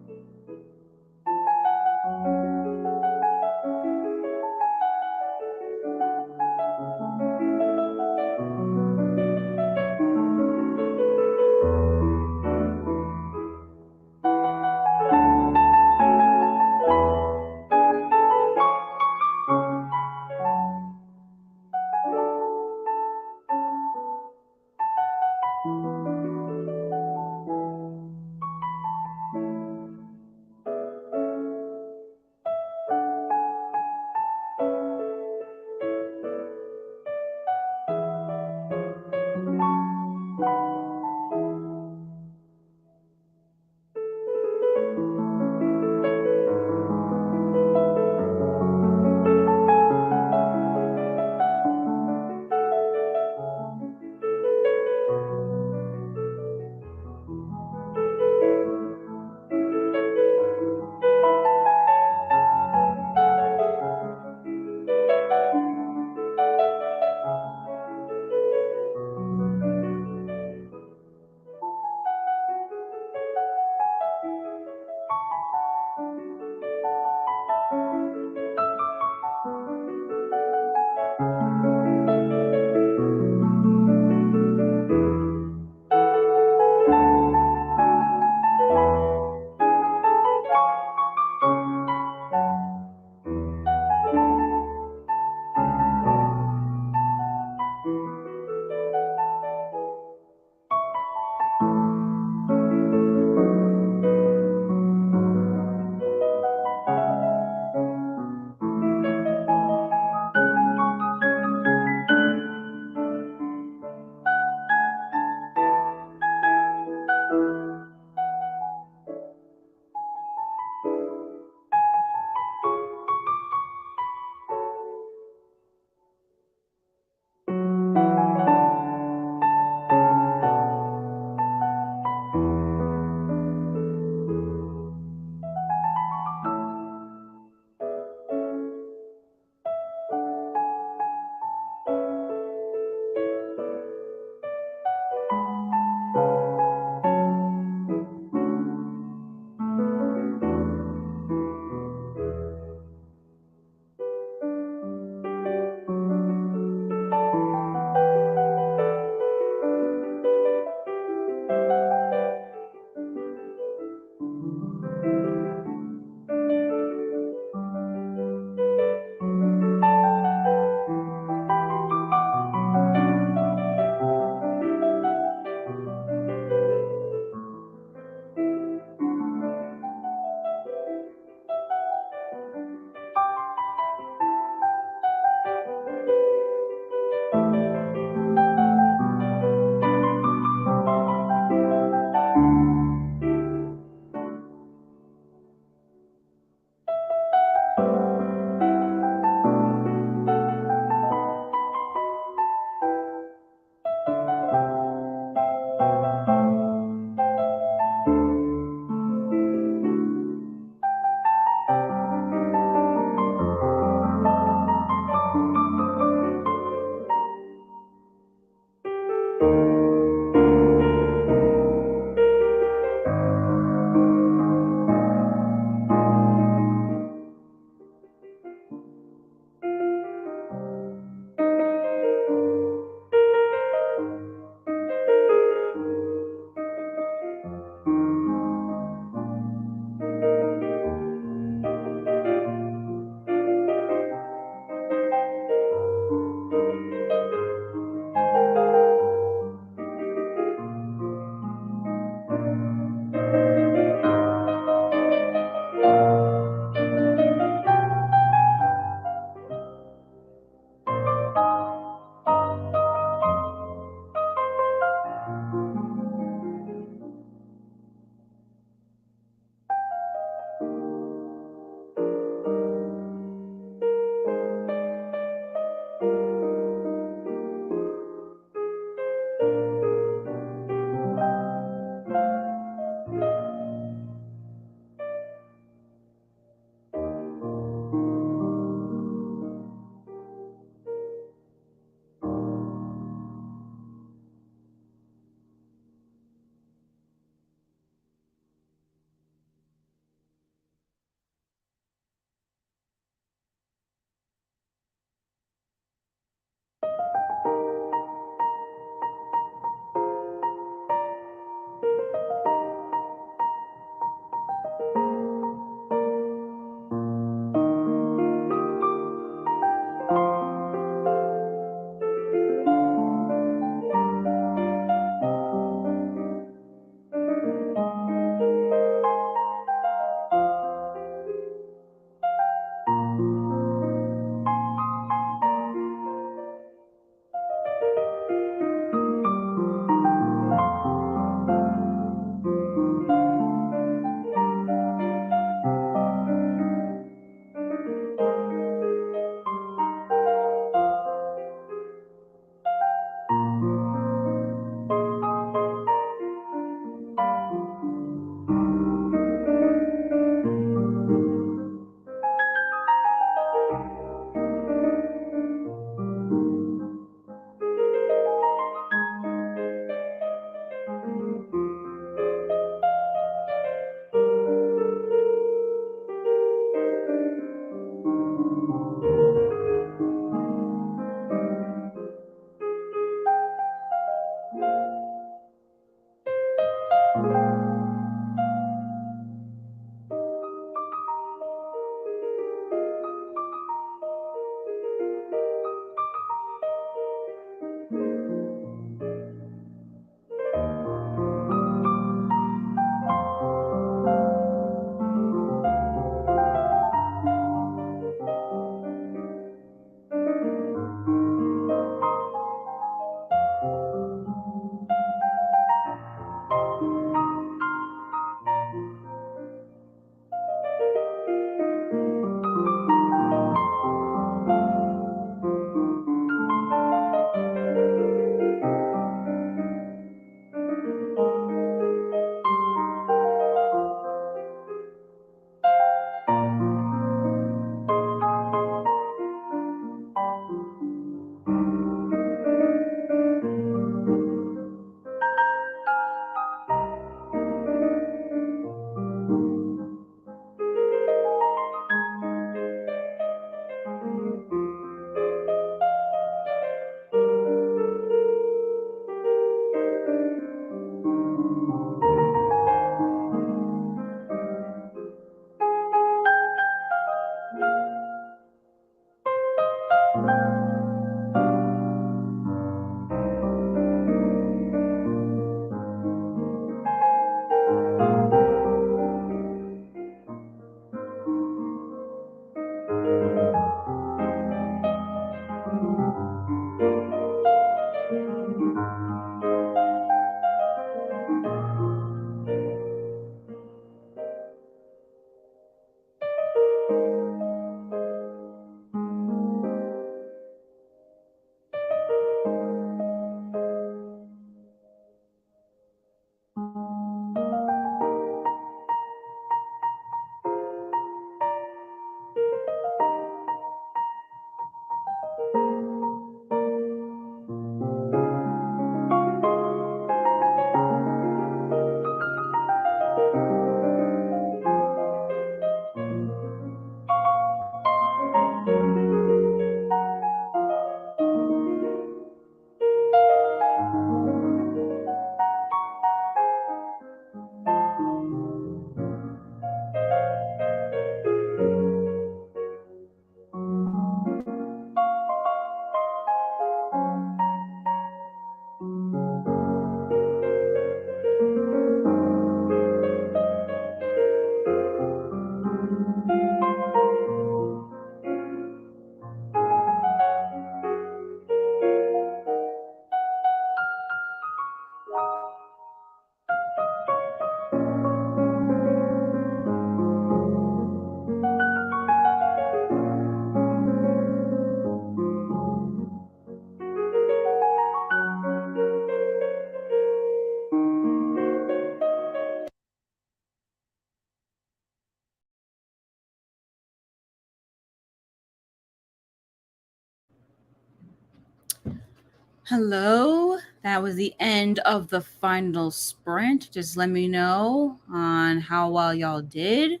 Hello, that was the end of the final sprint. Just let me know on how well y'all did.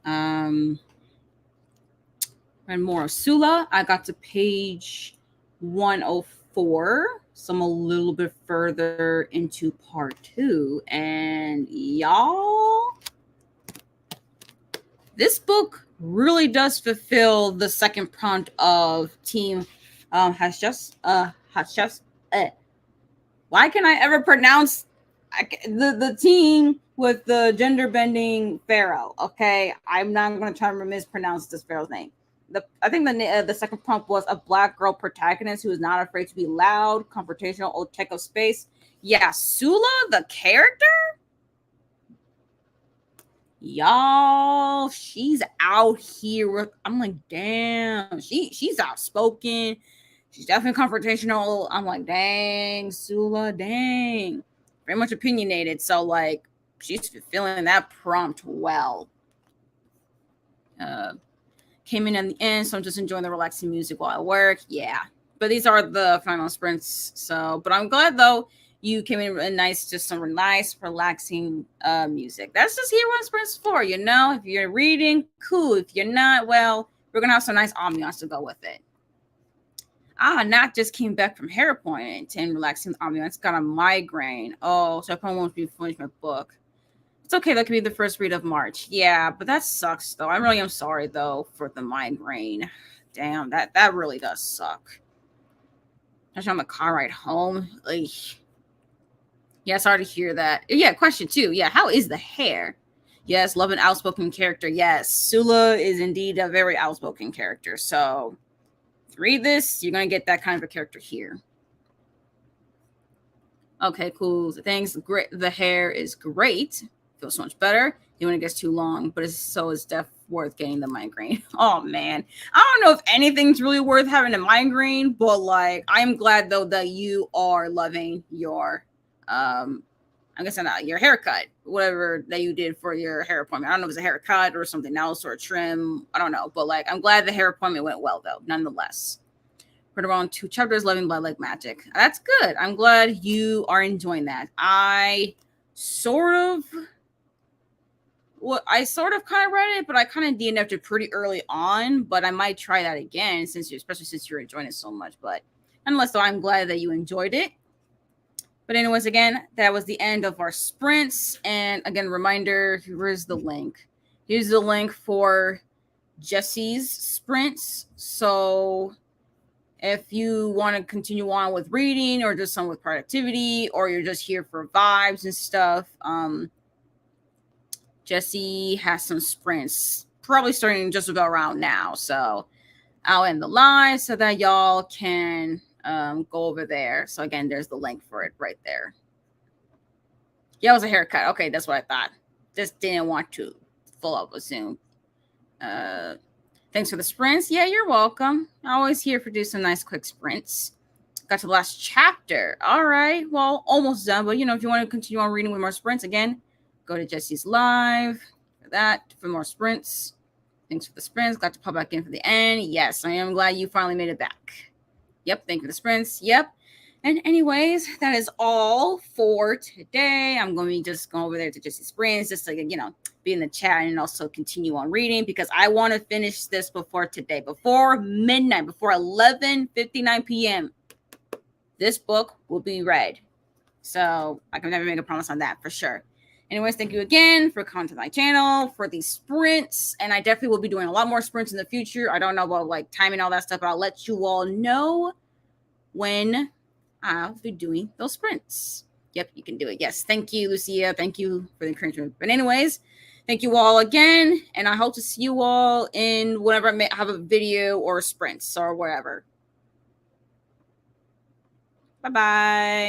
And more of Sula. I got to page 104, so I'm a little bit further into part 2. And y'all, this book really does fulfill the second prompt of Team has just why can I ever pronounce the team with the gender bending pharaoh? Okay, I'm not going to try to mispronounce this pharaoh's name. I think the second prompt was a black girl protagonist who is not afraid to be loud, confrontational, or take up space. Yeah, Sula, the character, y'all, she's out here with. I'm like, damn, she's outspoken. She's definitely confrontational. I'm like, dang, Sula, dang. Very much opinionated. So, like, she's fulfilling that prompt well. Came in the end, so I'm just enjoying the relaxing music while I work. Yeah. But these are the final sprints. So, but I'm glad, though, you came in with nice, just some nice, relaxing music. That's just here what sprints for, you know? If you're reading, cool. If you're not, well, we're going to have some nice ambiance to go with it. Nat just came back from hair appointment and relaxing ambiance. Got a migraine. Oh, so I probably won't be finished my book. It's okay. That could be the first read of March. Yeah, but that sucks, though. I really am sorry, though, for the migraine. Damn, that really does suck. Especially on the car ride home. Like, yeah, sorry to hear that. Yeah, question 2. Yeah, how is the hair? Yes, love an outspoken character. Yes, Sula is indeed a very outspoken character. So, read this, you're going to get that kind of a character here. Okay, cool. Thanks. Great. The hair is great. Feels so much better. Even when it gets too long, but it's definitely worth getting the migraine. Oh, man. I don't know if anything's really worth having a migraine, but, like, I'm glad, though, that you are loving your, I'm guessing your haircut, whatever that you did for your hair appointment. I don't know if it was a haircut or something else or a trim. I don't know. But, like, I'm glad the hair appointment went well, though, nonetheless. Read around 2 chapters, Loving Blood Like Magic. That's good. I'm glad you are enjoying that. I sort of kind of read it, but I kind of DNF'd it pretty early on. But I might try that again, especially since you're enjoying it so much. But nonetheless, though, I'm glad that you enjoyed it. But anyways, again, that was the end of our sprints. And again, reminder, here's the link. Here's the link for Jesse's sprints. So if you want to continue on with reading or just some with productivity, or you're just here for vibes and stuff, Jesse has some sprints probably starting just about around now. So I'll end the live so that y'all can go over there. So again, there's the link for it right there. Yeah, it was a haircut. Okay, that's what I thought. Just didn't want to full up assume. Thanks for the sprints. Yeah, you're welcome. Always here for do some nice quick sprints. Got to the last chapter. All right. Well, almost done. But, if you want to continue on reading with more sprints, again, go to Jesse's Live for that, for more sprints. Thanks for the sprints. Got to pop back in for the end. Yes, I am glad you finally made it back. Yep. Thank you for the sprints. Yep. And anyways, that is all for today. I'm going to be just going over there to Jesse's Sprints just to, be in the chat and also continue on reading because I want to finish this before today, before midnight, before 11:59 p.m. This book will be read. So I can never make a promise on that for sure. Anyways, thank you again for coming to my channel for these sprints. And I definitely will be doing a lot more sprints in the future. I don't know about like time and all that stuff, but I'll let you all know when I'll be doing those sprints. Yep, you can do it. Yes. Thank you, Lucia. Thank you for the encouragement. But anyways, thank you all again. And I hope to see you all in whenever I may have a video or sprints or whatever. Bye-bye.